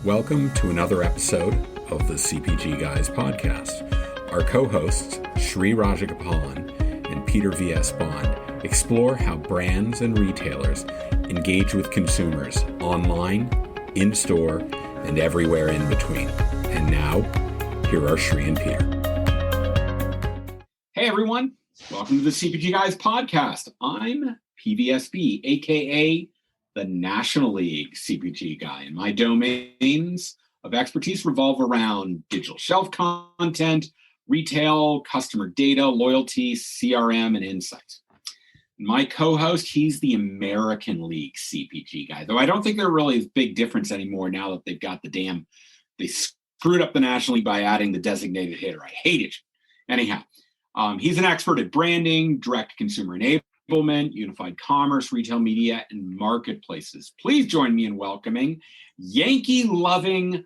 Welcome to another episode of the CPG Guys podcast. Our co-hosts, Sri Rajagopalan and Peter V.S. Bond, explore how brands and retailers engage with consumers online, in-store, and everywhere in between. And now, here are Sri and Peter. Hey everyone, welcome to the CPG Guys podcast. I'm PVSB, aka the National League CPG guy, and my domains of expertise revolve around digital shelf content, retail, customer data, loyalty, CRM, and insights. My co-host, he's the American League CPG guy, though I don't think there really is a big difference anymore now that they've got they screwed up the National League by adding the designated hitter. I hate it. Anyhow, he's an expert at branding, direct-to-consumer enablement, unified commerce, retail media, and marketplaces. Please join me in welcoming Yankee-loving,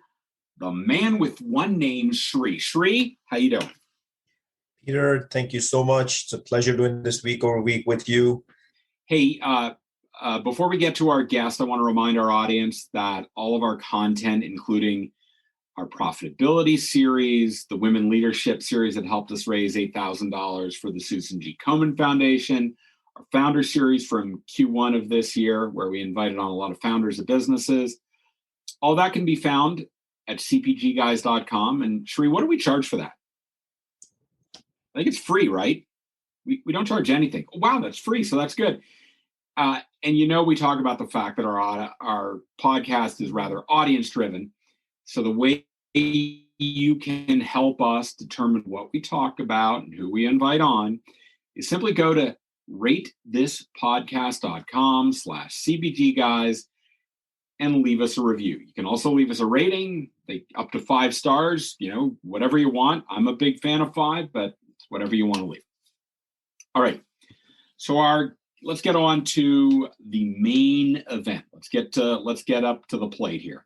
the man with one name, Sri. Sri, how you doing? Peter, thank you so much. It's a pleasure doing this week over week with you. Hey, before we get to our guest, I want to remind our audience that all of our content, including our profitability series, the women leadership series that helped us raise $8,000 for the Susan G. Komen Foundation, our founder series from Q1 of this year, where we invited on a lot of founders of businesses. All that can be found at cpgguys.com. And Sri, what do we charge for that? I think it's free, right? We don't charge anything. Oh, wow, that's free, so that's good. And we talk about the fact that our podcast is rather audience-driven. So the way you can help us determine what we talk about and who we invite on is simply go to ratethispodcast.com/CPGguys and leave us a review. You can also leave us a rating, up to 5 stars, whatever you want. I'm a big fan of 5, but whatever you want to leave. All right. So let's get on to the main event. Let's get up to the plate here.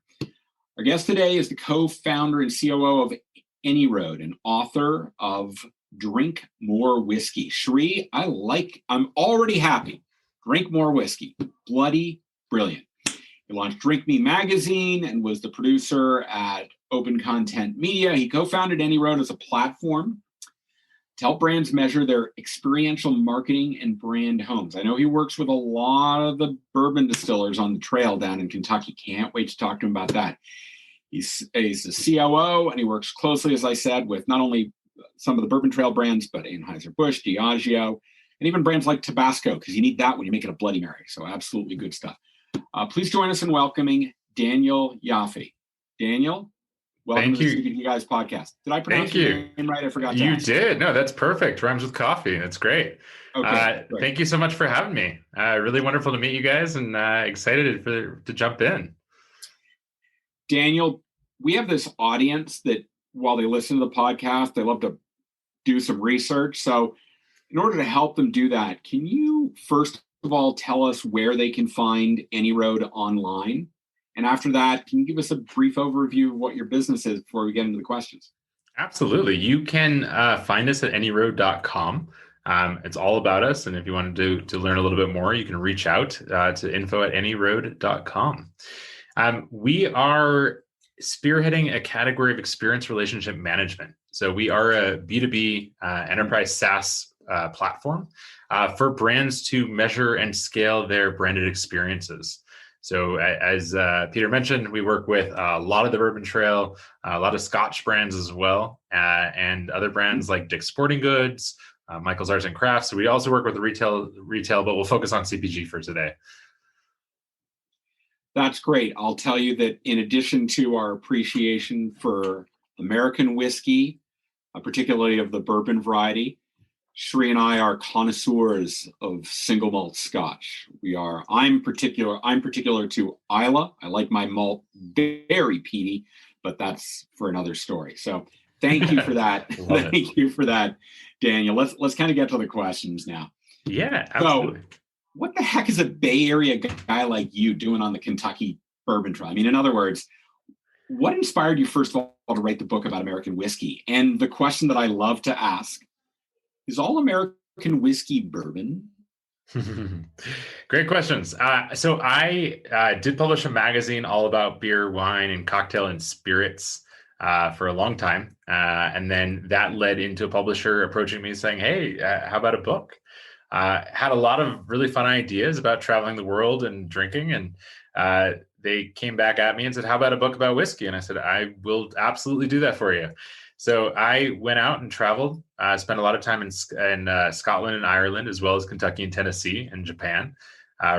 Our guest today is the co-founder and COO of AnyRoad and author of Drink More Whiskey. Sri, I'm already happy. Drink More Whiskey. Bloody brilliant. He launched Drink Me magazine and was the producer at Open Content Media. He co-founded AnyRoad as a platform to help brands measure their experiential marketing and brand homes. I know he works with a lot of the bourbon distillers on the trail down in Kentucky. Can't wait to talk to him about that. He's the COO, and he works closely, as I said, with not only some of the Bourbon Trail brands, but Anheuser-Busch, Diageo, and even brands like Tabasco, because you need that when you make it a Bloody Mary. So absolutely good stuff. Please join us in welcoming Daniel Yaffe. Daniel, welcome to the CPG Guys podcast. Did I pronounce your name right? I forgot to ask. You did. No, that's perfect. Rhymes with coffee. That's great. Okay, great. Thank you so much for having me. Really wonderful to meet you guys, and excited to jump in. Daniel, we have this audience that while they listen to the podcast, they love to do some research. So in order to help them do that, can you first of all tell us where they can find AnyRoad online? And after that, can you give us a brief overview of what your business is before we get into the questions? Absolutely. You can find us at anyroad.com. It's all about us. And if you want to learn a little bit more, you can reach out to info@anyroad.com. We are spearheading a category of experience relationship management. So we are a B2B enterprise SaaS platform for brands to measure and scale their branded experiences. So as Peter mentioned, we work with a lot of the Bourbon Trail, a lot of Scotch brands as well, and other brands like Dick's Sporting Goods, Michael's Arts and Crafts. So we also work with the retail, but we'll focus on CPG for today. That's great. I'll tell you that in addition to our appreciation for American whiskey, particularly of the bourbon variety, Sri and I are connoisseurs of single malt Scotch. I'm particular to Islay. I like my malt very peaty, but that's for another story. So thank you for that. Thank you for that, Daniel. Let's kind of get to the questions now. Yeah, absolutely. So, what the heck is a Bay Area guy like you doing on the Kentucky Bourbon Trail? I mean, in other words, what inspired you, first of all, to write the book about American whiskey? And the question that I love to ask is all American whiskey bourbon? Great questions. So I did publish a magazine all about beer, wine, and cocktail and spirits for a long time. And then that led into a publisher approaching me saying, hey, how about a book? Had a lot of really fun ideas about traveling the world and drinking. And they came back at me and said, how about a book about whiskey? And I said, I will absolutely do that for you. So I went out and traveled, spent a lot of time in Scotland and Ireland, as well as Kentucky and Tennessee and Japan,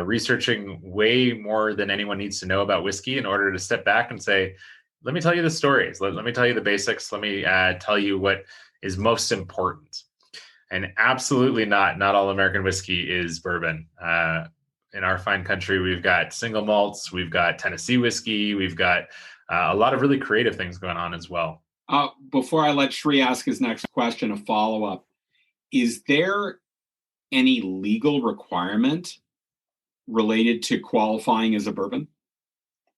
researching way more than anyone needs to know about whiskey in order to step back and say, let me tell you the stories. Let me tell you the basics. Let me tell you what is most important. And absolutely not all American whiskey is bourbon. In our fine country, we've got single malts, we've got Tennessee whiskey, we've got a lot of really creative things going on as well. Before I let Sri ask his next question, a follow-up, is there any legal requirement related to qualifying as a bourbon?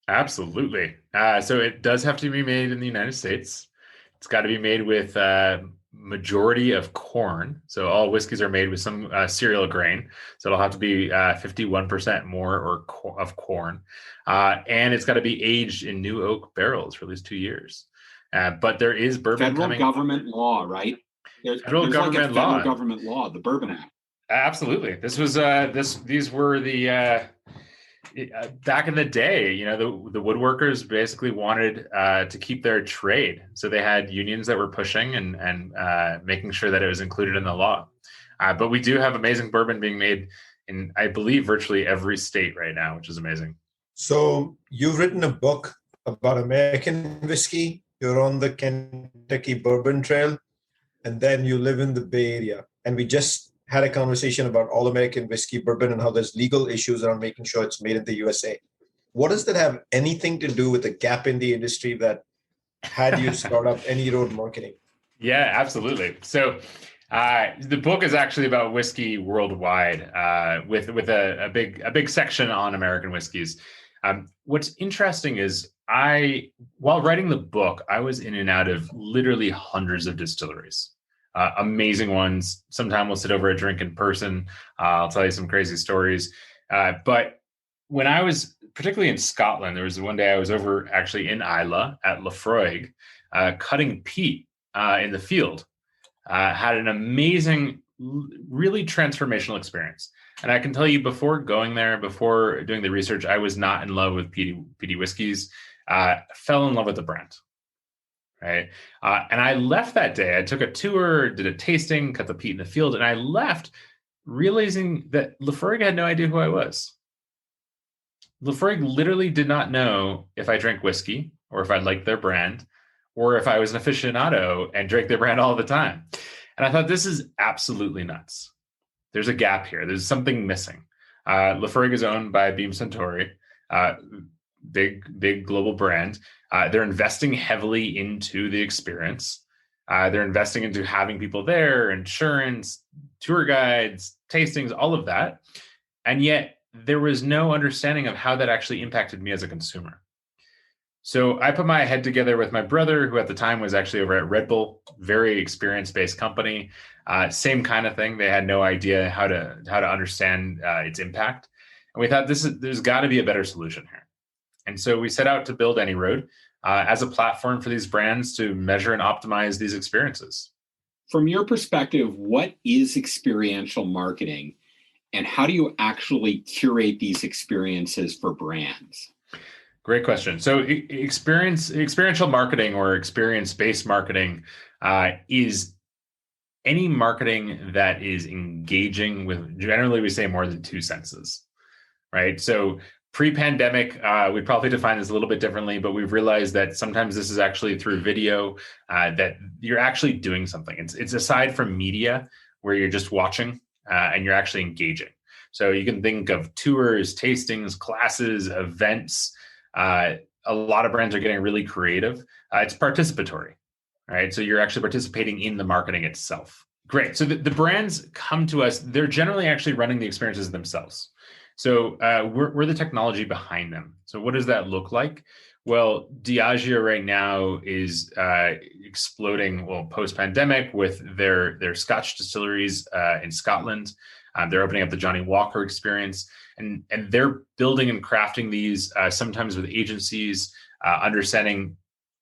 Absolutely. So it does have to be made in the United States. It's got to be made with majority of corn. So all whiskeys are made with some cereal grain. So it'll have to be 51% more of corn. And it's got to be aged in new oak barrels for at least 2 years. But there is bourbon federal government law, right? There's government like a federal law. Government law, the Bourbon Act. Absolutely. This was these were the back in the day, the woodworkers basically wanted to keep their trade. So they had unions that were pushing and making sure that it was included in the law. But we do have amazing bourbon being made in, I believe, virtually every state right now, which is amazing. So you've written a book about American whiskey. You're on the Kentucky Bourbon Trail, and then you live in the Bay Area. And we just had a conversation about all American whiskey bourbon and how there's legal issues around making sure it's made in the USA. What does that have anything to do with the gap in the industry that had you start up AnyRoad Marketing? Yeah, absolutely. So the book is actually about whiskey worldwide, with a big section on American whiskeys. What's interesting is while writing the book, I was in and out of literally hundreds of distilleries. Amazing ones. Sometime we'll sit over a drink in person. I'll tell you some crazy stories. But when I was particularly in Scotland, there was one day I was over actually in Islay at Lafroig, cutting peat in the field. Had an amazing, really transformational experience. And I can tell you, before going there, before doing the research, I was not in love with peaty whiskeys. Fell in love with the brand. Right. And I left that day. I took a tour, did a tasting, cut the peat in the field, and I left realizing that Lafroig had no idea who I was. Lafroig literally did not know if I drank whiskey or if I liked their brand or if I was an aficionado and drank their brand all the time. And I thought, this is absolutely nuts. There's a gap here. There's something missing. Lafroig is owned by Beam Suntory, big global brand. They're investing heavily into the experience. They're investing into having people there, insurance, tour guides, tastings, all of that. And yet there was no understanding of how that actually impacted me as a consumer. So I put my head together with my brother, who at the time was actually over at Red Bull, very experience-based company. Same kind of thing. They had no idea how to understand its impact. And we thought there's got to be a better solution here. And so we set out to build AnyRoad as a platform for these brands to measure and optimize these experiences. From your perspective, what is experiential marketing, and how do you actually curate these experiences for brands? Great question. So experiential marketing or experience-based marketing is any marketing that is engaging with, generally we say, more than two senses, right? So pre-pandemic, we'd probably define this a little bit differently, but we've realized that sometimes this is actually through video, that you're actually doing something. It's aside from media where you're just watching and you're actually engaging. So you can think of tours, tastings, classes, events. A lot of brands are getting really creative. It's participatory, right? So you're actually participating in the marketing itself. Great. So the brands come to us. They're generally actually running the experiences themselves. So we're the technology behind them. So what does that look like? Well, Diageo right now is exploding, post-pandemic with their Scotch distilleries in Scotland. They're opening up the Johnny Walker experience, and they're building and crafting these sometimes with agencies, understanding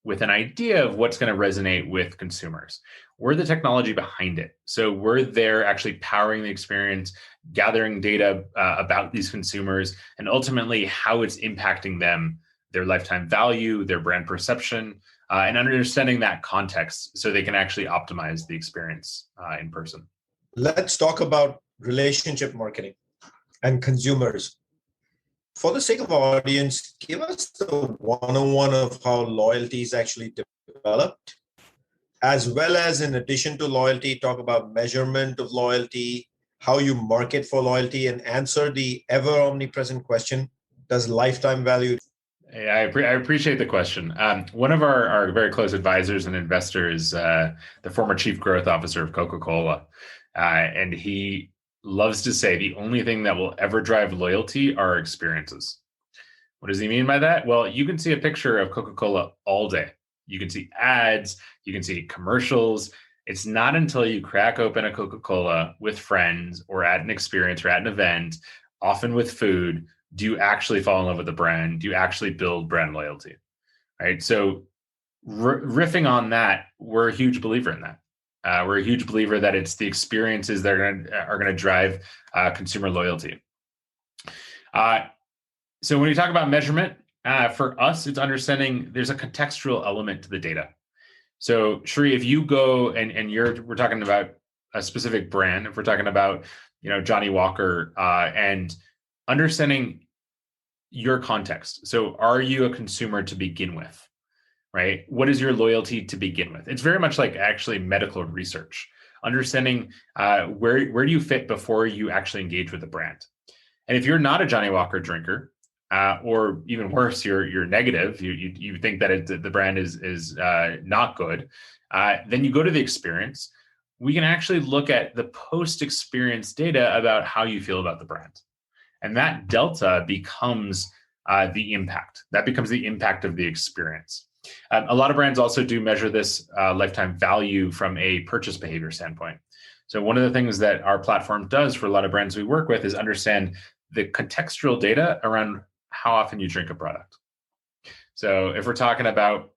with an idea of what's going to resonate with consumers. We're the technology behind it. So we're there actually powering the experience, gathering data about these consumers, and ultimately how it's impacting them, their lifetime value, their brand perception, and understanding that context so they can actually optimize the experience in person. Let's talk about relationship marketing and consumers. For the sake of our audience, give us the one-on-one of how loyalty is actually developed, as well as, in addition to loyalty, talk about measurement of loyalty, how you market for loyalty, and answer the ever omnipresent question, does lifetime value? Yeah, I appreciate the question. One of our very close advisors and investors, the former chief growth officer of Coca-Cola, and he loves to say the only thing that will ever drive loyalty are experiences. What does he mean by that? Well, you can see a picture of Coca-Cola all day. You can see ads, you can see commercials. It's not until you crack open a Coca-Cola with friends or at an experience or at an event, often with food, do you actually fall in love with the brand? Do you actually build brand loyalty? Right? So riffing on that, we're a huge believer in that. We're a huge believer that it's the experiences that are going to drive consumer loyalty. So when you talk about measurement, for us, it's understanding there's a contextual element to the data. So Shri, if you go and we're talking about a specific brand, if we're talking about Johnny Walker, and understanding your context. So are you a consumer to begin with? Right? What is your loyalty to begin with? It's very much like actually medical research, understanding where do you fit before you actually engage with the brand. And if you're not a Johnny Walker drinker, or even worse, you're negative, you think that the brand is not good, then you go to the experience. We can actually look at the post-experience data about how you feel about the brand. And that delta becomes the impact. That becomes the impact of the experience. A lot of brands also do measure this lifetime value from a purchase behavior standpoint. So one of the things that our platform does for a lot of brands we work with is understand the contextual data around how often you drink a product. So if we're talking about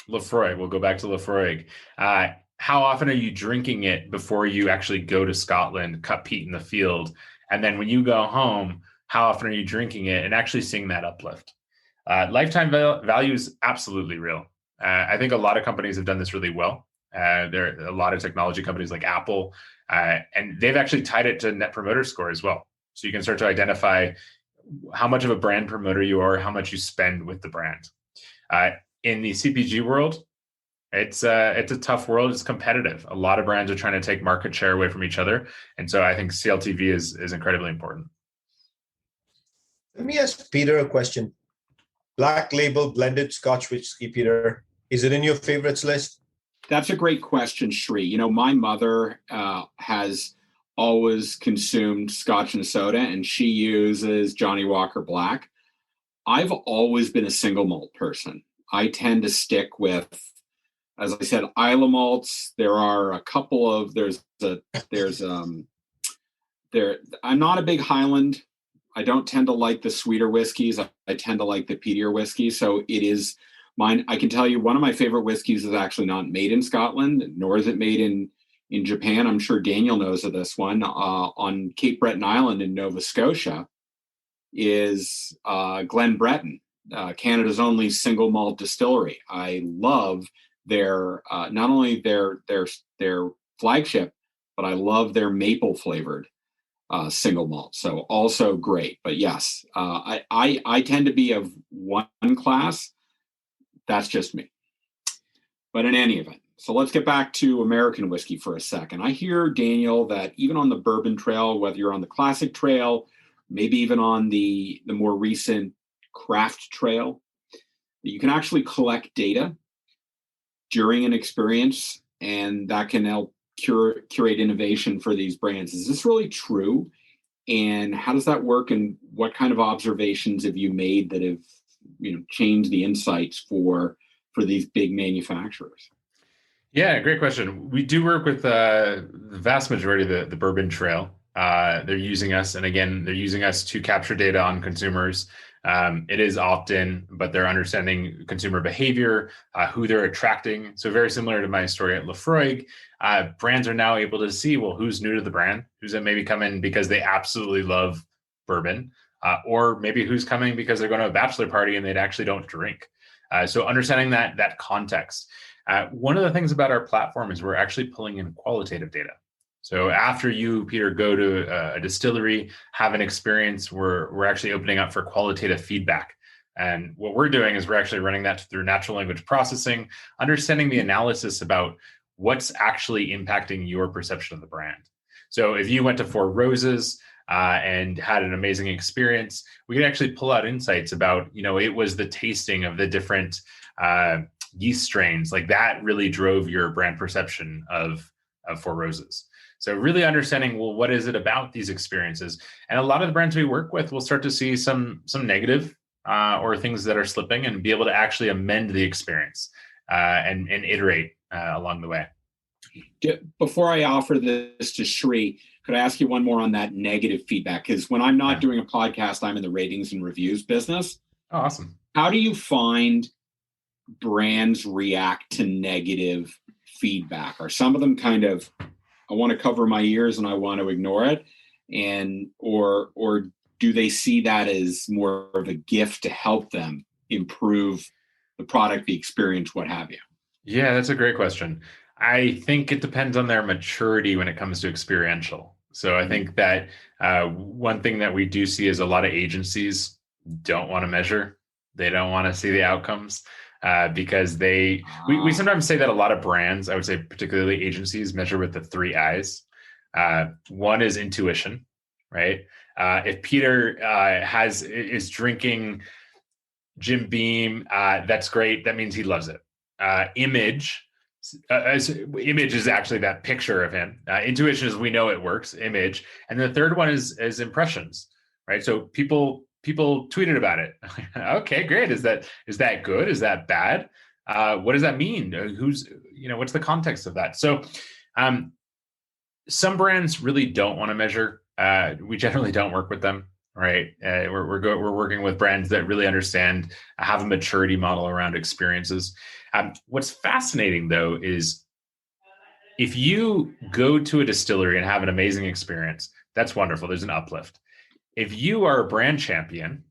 Lefroy, we'll go back to Lefroy. How often are you drinking it before you actually go to Scotland, cut peat in the field? And then when you go home, how often are you drinking it and actually seeing that uplift? Lifetime value is absolutely real. I think a lot of companies have done this really well. There are a lot of technology companies like Apple, and they've actually tied it to Net Promoter Score as well. So you can start to identify how much of a brand promoter you are, how much you spend with the brand. In the CPG world, it's a tough world. It's competitive. A lot of brands are trying to take market share away from each other. And so I think CLTV is incredibly important. Let me ask Peter a question. Black label blended Scotch whiskey, Peter. Is it in your favorites list? That's a great question, Shri. My mother has always consumed Scotch and soda, and she uses Johnny Walker Black. I've always been a single malt person. I tend to stick with, as I said, Isla malts. There are a couple of I'm not a big Highland. I don't tend to like the sweeter whiskeys. I tend to like the peatier whiskey. So it is mine. I can tell you one of my favorite whiskeys is actually not made in Scotland, nor is it made in Japan. I'm sure Daniel knows of this one. On Cape Breton Island in Nova Scotia is Glen Breton, Canada's only single malt distillery. I love their not only their flagship, but I love their maple flavored single malt. So also great. But yes, I tend to be of one class. That's just me. But in any event, so let's get back to American whiskey for a second. I hear, Daniel, that even on the bourbon trail, whether you're on the classic trail, maybe even on the more recent craft trail, you can actually collect data during an experience, and that can help curate innovation for these brands. Is this really true? And how does that work? And what kind of observations have you made that have changed the insights for these big manufacturers? Yeah, great question. We do work with the vast majority of the bourbon trail. they're using us. And again, they're using us to capture data on consumers. It is often, but they're understanding consumer behavior, who they're attracting. So very similar to my story at Lefroy, brands are now able to see, well, who's new to the brand, who's maybe come in because they absolutely love bourbon, or maybe who's coming because they're going to a bachelor party and they actually don't drink. So understanding that context. One of the things about our platform is we're actually pulling in qualitative data. So after you, Peter, go to a distillery, have an experience, we're actually opening up for qualitative feedback. And what we're doing is we're actually running that through natural language processing, understanding the analysis about what's actually impacting your perception of the brand. So if you went to Four Roses and had an amazing experience, we can actually pull out insights about, it was the tasting of the different yeast strains, like that really drove your brand perception of Four Roses. So really understanding, well, what is it about these experiences? And a lot of the brands we work with will start to see some negative or things that are slipping and be able to actually amend the experience and iterate along the way. Before I offer this to Shri, could I ask you one more on that negative feedback? Because when I'm not doing a podcast, I'm in the ratings and reviews business. Oh, awesome. How do you find brands react to negative feedback? Are some of them kind of, I want to cover my ears and I want to ignore it, or do they see that as more of a gift to help them improve the product, the experience, what have you? Yeah, that's a great question. I think it depends on their maturity when it comes to experiential. So I think that one thing that we do see is a lot of agencies don't want to measure. They don't want to see the outcomes. Because we sometimes say that a lot of brands, I would say particularly agencies, measure with the 3 I's. One is intuition, right? If Peter is drinking Jim Beam, that's great. That means he loves it. Image is actually that picture of him. Intuition is we know it works. Image, and the third one is impressions, right? So people tweeted about it. Okay, great. Is that good? Is that bad? What does that mean? What's the context of that? So some brands really don't want to measure. We generally don't work with them, right? We're working with brands that really understand, have a maturity model around experiences. What's fascinating though is if you go to a distillery and have an amazing experience, that's wonderful. There's an uplift. If you are a brand champion,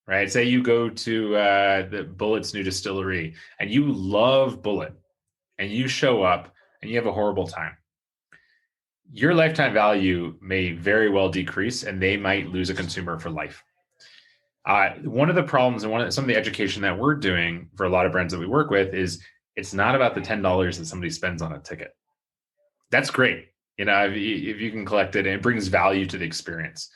right? Say you go to the Bullet's new distillery and you love Bullet and you show up and you have a horrible time, your lifetime value may very well decrease and they might lose a consumer for life. One of the problems and some of the education that we're doing for a lot of brands that we work with is it's not about the $10 that somebody spends on a ticket. That's great. If you can collect it and it brings value to the experience.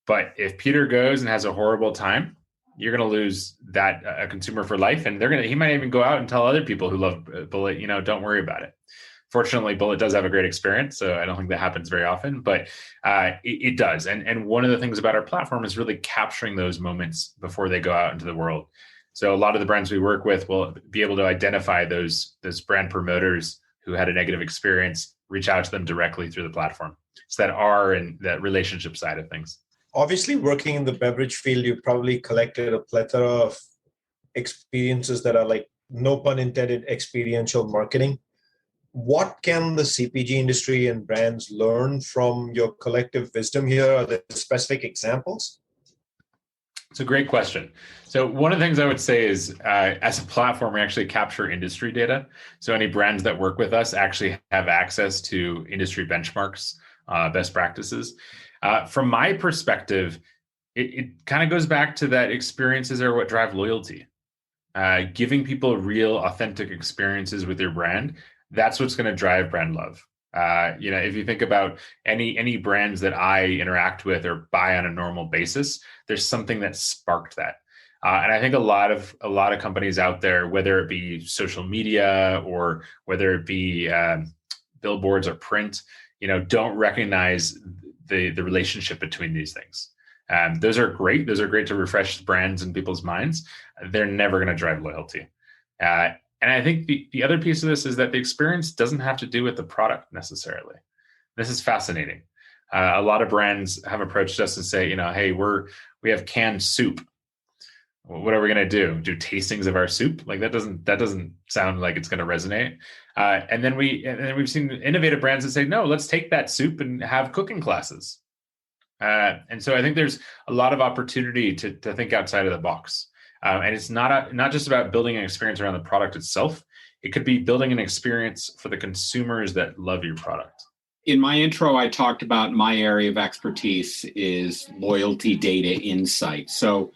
But if Peter goes and has a horrible time, you're going to lose that a consumer for life, and he might even go out and tell other people who love Bullet, don't worry about it. Fortunately, Bullet does have a great experience, so I don't think that happens very often, but it does. And one of the things about our platform is really capturing those moments before they go out into the world. So a lot of the brands we work with will be able to identify those brand promoters who had a negative experience, reach out to them directly through the platform. So that relationship side of things. Obviously, working in the beverage field, you probably collected a plethora of experiences that are, like, no pun intended, experiential marketing. What can the CPG industry and brands learn from your collective wisdom here? Are there specific examples? It's a great question. So one of the things I would say is, as a platform, we actually capture industry data. So any brands that work with us actually have access to industry benchmarks, best practices. From my perspective, it kind of goes back to that experiences are what drive loyalty. Giving people real, authentic experiences with your brand, that's what's going to drive brand love. If you think about any brands that I interact with or buy on a normal basis, there's something that sparked that. And I think a lot of companies out there, whether it be social media or whether it be billboards or print, don't recognize the relationship between these things. Those are great. Those are great to refresh brands in people's minds. They're never going to drive loyalty. And I think the other piece of this is that the experience doesn't have to do with the product necessarily. This is fascinating. A lot of brands have approached us and say, hey, we have canned soup. What are we going to do? Do tastings of our soup? Like that doesn't sound like it's going to resonate. And then we've seen innovative brands that say, no, let's take that soup and have cooking classes. And so I think there's a lot of opportunity to think outside of the box. And it's not just about building an experience around the product itself. It could be building an experience for the consumers that love your product. In my intro, I talked about my area of expertise is loyalty data insight. So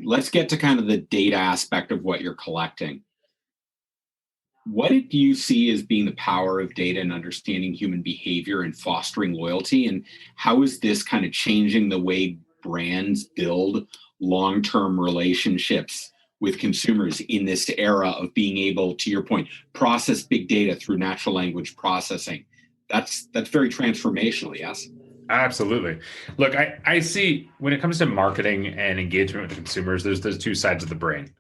let's get to kind of the data aspect of what you're collecting. What do you see as being the power of data and understanding human behavior and fostering loyalty? And how is this kind of changing the way brands build long-term relationships with consumers in this era of being able, to your point, process big data through natural language processing? That's very transformational, yes? Absolutely. Look, I see when it comes to marketing and engagement with consumers, there's those two sides of the brain,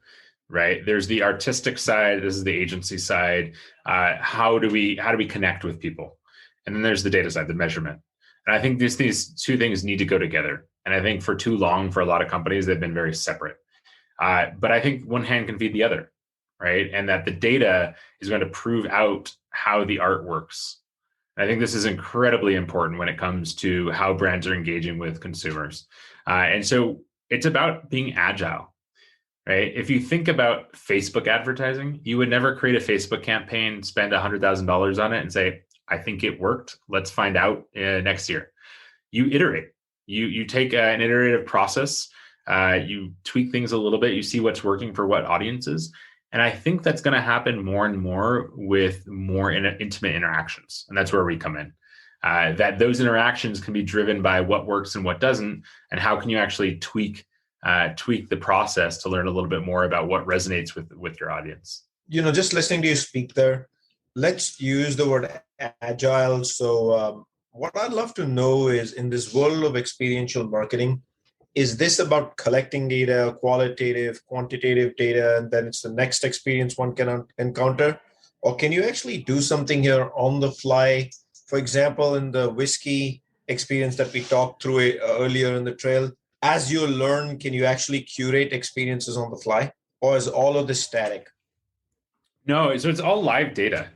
right? There's the artistic side. This is the agency side. How do we connect with people? And then there's the data side, the measurement. And I think these two things need to go together. And I think for too long, for a lot of companies, they've been very separate. But I think one hand can feed the other, right? And that the data is going to prove out how the art works. I think this is incredibly important when it comes to how brands are engaging with consumers. And so it's about being agile, right? If you think about Facebook advertising, you would never create a Facebook campaign, spend $100,000 on it and say, I think it worked. Let's find out next year. You iterate. You take an iterative process. You tweak things a little bit. You see what's working for what audiences. And I think that's going to happen more and more with more intimate interactions. And that's where we come in. That those interactions can be driven by what works and what doesn't, and how can you actually tweak the process to learn a little bit more about what resonates with your audience. Just listening to you speak there, let's use the word agile. So what I'd love to know is, in this world of experiential marketing, is this about collecting data, qualitative, quantitative data, and then it's the next experience one can encounter? Or can you actually do something here on the fly? For example, in the whiskey experience that we talked through earlier in the trail, as you learn, can you actually curate experiences on the fly? Or is all of this static? No, so it's all live data.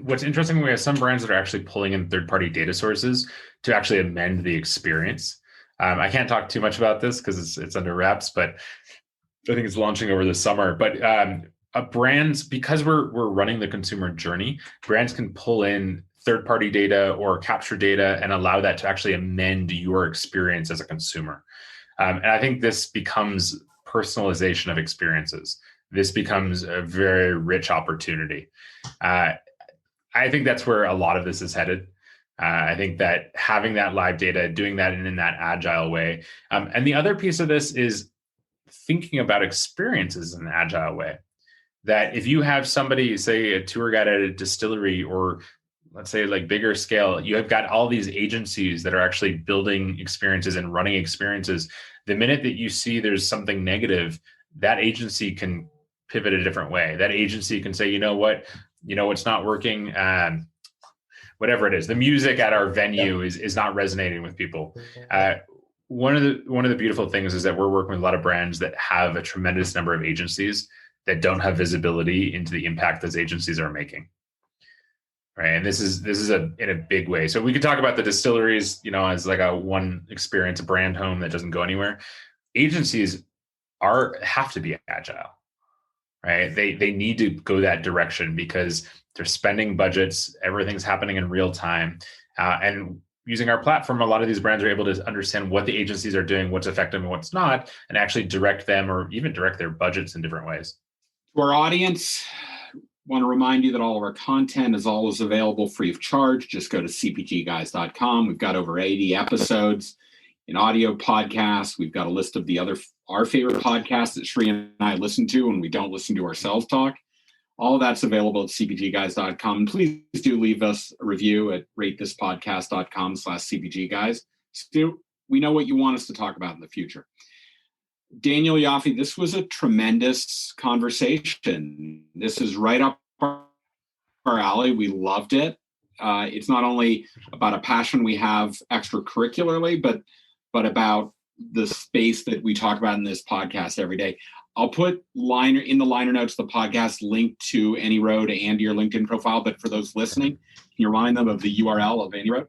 What's interesting, we have some brands that are actually pulling in third-party data sources to actually amend the experience. I can't talk too much about this because it's under wraps, but I think it's launching over the summer. But brands, because we're running the consumer journey, brands can pull in third-party data or capture data and allow that to actually amend your experience as a consumer. And I think this becomes personalization of experiences. This becomes a very rich opportunity. I think that's where a lot of this is headed. I think that having that live data, doing that in that agile way. And the other piece of this is thinking about experiences in an agile way. That if you have somebody, say a tour guide at a distillery, or let's say like bigger scale, you have got all these agencies that are actually building experiences and running experiences. The minute that you see there's something negative, that agency can pivot a different way. That agency can say, what's not working. Whatever it is, the music at our venue is not resonating with people. One of the beautiful things is that we're working with a lot of brands that have a tremendous number of agencies that don't have visibility into the impact those agencies are making. Right, and this is in a big way. So we could talk about the distilleries, as like a one experience, a brand home that doesn't go anywhere. Agencies have to be agile, right? They need to go that direction because they're spending budgets. Everything's happening in real time. And using our platform, a lot of these brands are able to understand what the agencies are doing, what's effective and what's not, and actually direct them or even direct their budgets in different ways. To our audience, want to remind you that all of our content is always available free of charge. Just go to cpgguys.com. We've got over 80 episodes in audio podcasts. We've got a list of our favorite podcasts that Shri and I listen to when we don't listen to ourselves talk. All of that's available at cpgguys.com. Please do leave us a review at ratethispodcast.com/cpgguys. So we know what you want us to talk about in the future. Daniel, Yaffe, this was a tremendous conversation. This is right up our alley. We loved it. it's not only about a passion we have extracurricularly, but about the space that we talk about in this podcast every day. I'll put in the liner notes of the podcast link to AnyRoad and your LinkedIn profile. But for those listening, can you remind them of the URL of AnyRoad?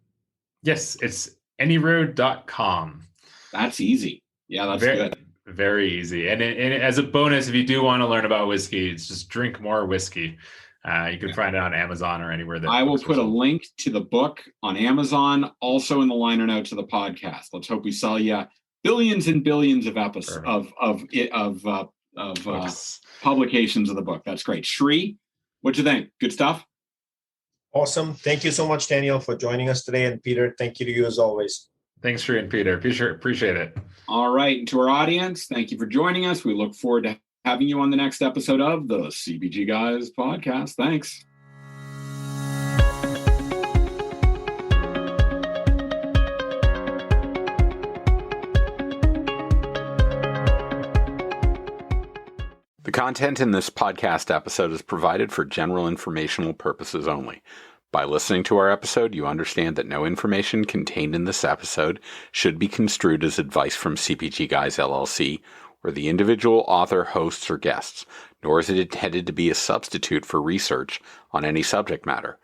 Yes, it's AnyRoad.com. That's easy. Yeah, that's good. Very easy. And as a bonus, if you do want to learn about whiskey, it's just drink more whiskey. You can find it on Amazon or anywhere. I will put a link to the book on Amazon, also in the liner notes of the podcast. Let's hope we sell you billions and billions of episodes of publications of the book. That's great. Shri, what'd you think? Good stuff? Awesome. Thank you so much, Daniel, for joining us today. And Peter, thank you to you as always. Thanks, Shri and Peter. Appreciate it. All right. And to our audience, thank you for joining us. We look forward to having you on the next episode of the CPG Guys podcast. Thanks. The content in this podcast episode is provided for general informational purposes only. By listening to our episode, you understand that no information contained in this episode should be construed as advice from CPG Guys LLC or the individual author, hosts, or guests, nor is it intended to be a substitute for research on any subject matter.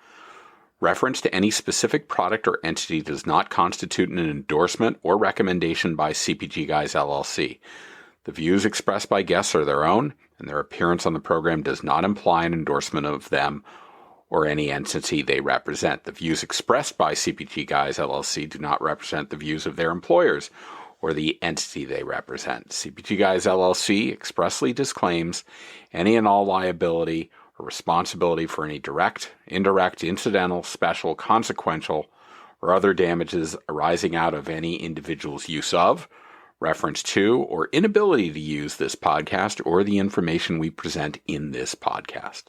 Reference to any specific product or entity does not constitute an endorsement or recommendation by CPG Guys LLC. The views expressed by guests are their own, and their appearance on the program does not imply an endorsement of them or any entity they represent. The views expressed by CPG Guys LLC do not represent the views of their employers or the entity they represent. CPG Guys LLC expressly disclaims any and all liability or responsibility for any direct, indirect, incidental, special, consequential, or other damages arising out of any individual's use of, reference to, or inability to use this podcast or the information we present in this podcast.